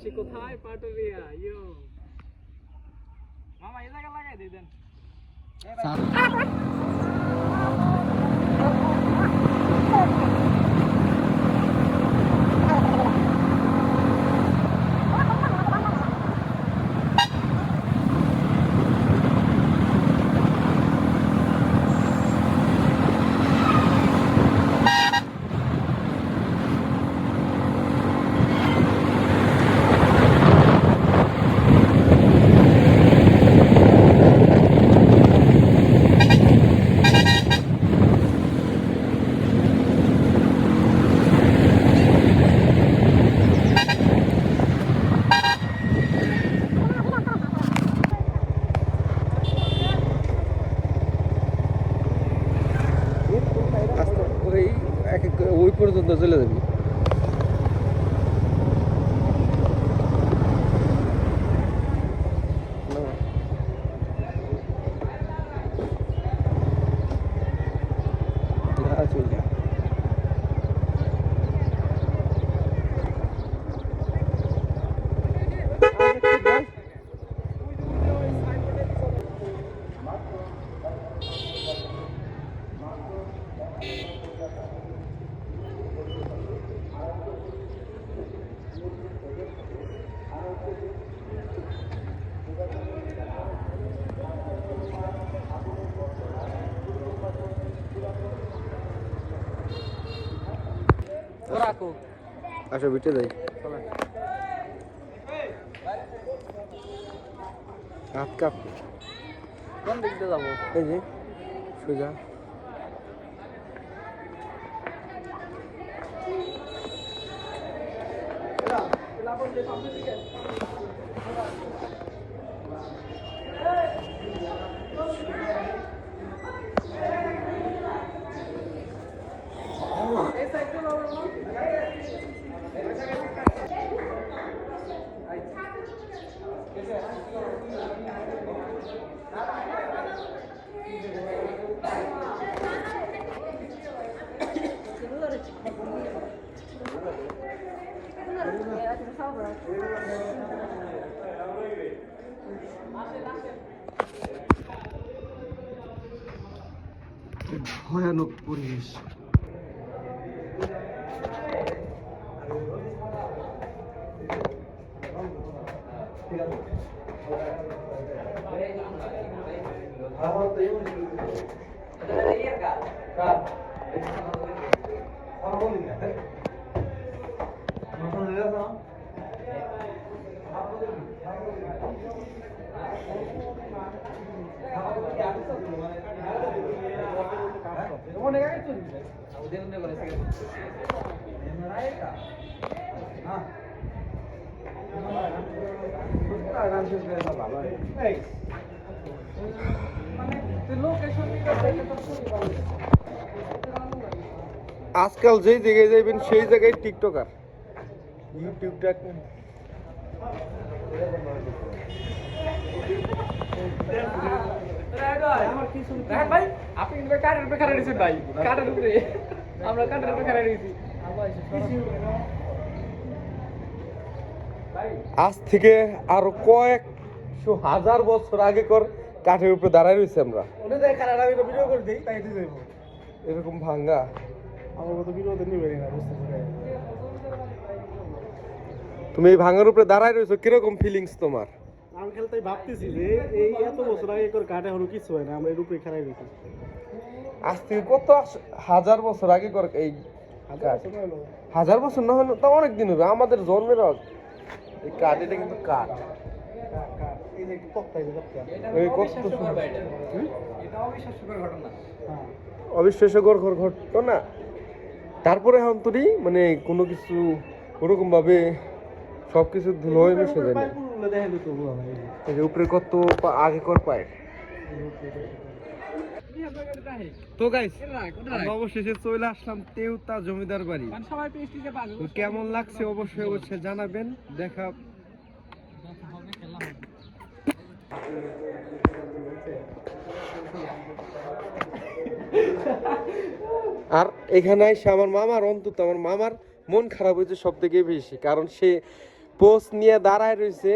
সে কোথায় পাটুরিয়া ইয়ো মামা এই জায়গা লাগাই দেন ওই পর্যন্ত চলে যাবি আসো বিটে যাই হাত কাপ কোন দিক দিয়ে যাবো এই যে সোজা ভয়ানক পরিবেশ আজকাল যেই জায়গায় যাইবেন সেই জায়গায় টিকটকার ইউটিউবটা ভাই আপনি কিন্তু কারের উপরে খাড়া দিয়েছেন ভাই কারের উপরে আমরা কারের উপরে খাড়া দিয়েছি আজ থেকে আরো কয়েকশো হাজার বছর আগে কর কাঠের উপরে দাঁড়ায় রয়েছে আমরা এরকম ভাঙ্গা তুমি এই ভাঙার উপরে দাঁড়ায় রয়েছো কিরকম ফিলিংস তোমার? আঙ্কেল তাই ভাবতেছি যে এই এত বছর আগে করে কাঠে হলো কিছু হয় না আমরা এর উপরে খেলাই রেখেছি আজ থেকে কত হাজার বছর আগে কর এই হাজার বছর না হলে তো অনেক দিন হবে আমাদের জন্মের আগে এই কাঠ এটা কিন্তু কাঠ অবিশ্বাস্যকর ঘটনা তারপরে এখন তোরই মানে কোনো কিছু ওরকম ভাবে সবকিছু ধুলোয় মিশে যায় না এই যে উপরে কত আগে কর পায় তো গাইস আমরা অবশেষে চলে আসলাম তেওতা জমিদার বাড়ি তো কেমন লাগছে অবশ্যই অবশ্যই জানাবেন দেখা আর এখানে এসে আমার মামার অন্তত আমার মামার মন খারাপ হয়েছে সব থেকে বেশি কারণ সে পোস্ট নিয়ে দাঁড়ায় রয়েছে,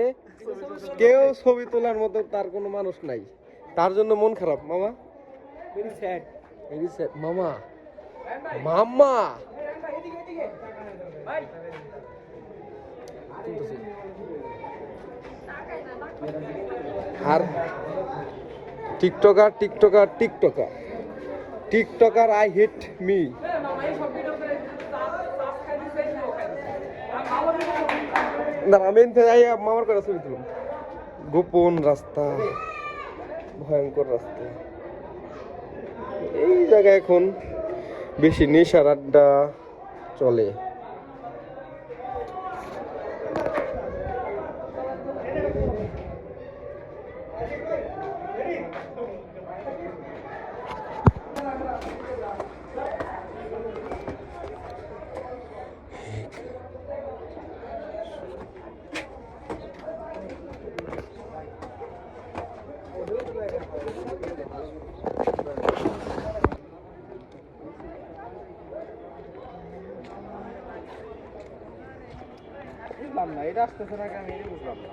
কেউ ছবি তোলার মতো তার কোনো মানুষ নাই, তার জন্য মন খারাপ মামা। Very sad. ভেরি স্যাড মামা। মামা আর tiktoker tiktoker tiktoker tiktoker, I hate me. আমি মামার করে ছবি তুললাম। গোপন রাস্তা, ভয়ঙ্কর রাস্তা। এই জায়গায় এখন বেশি নেশার আড্ডা চলে। বুঝলাম না, এটা আসতেছে না কেন, এটা বুঝলাম না।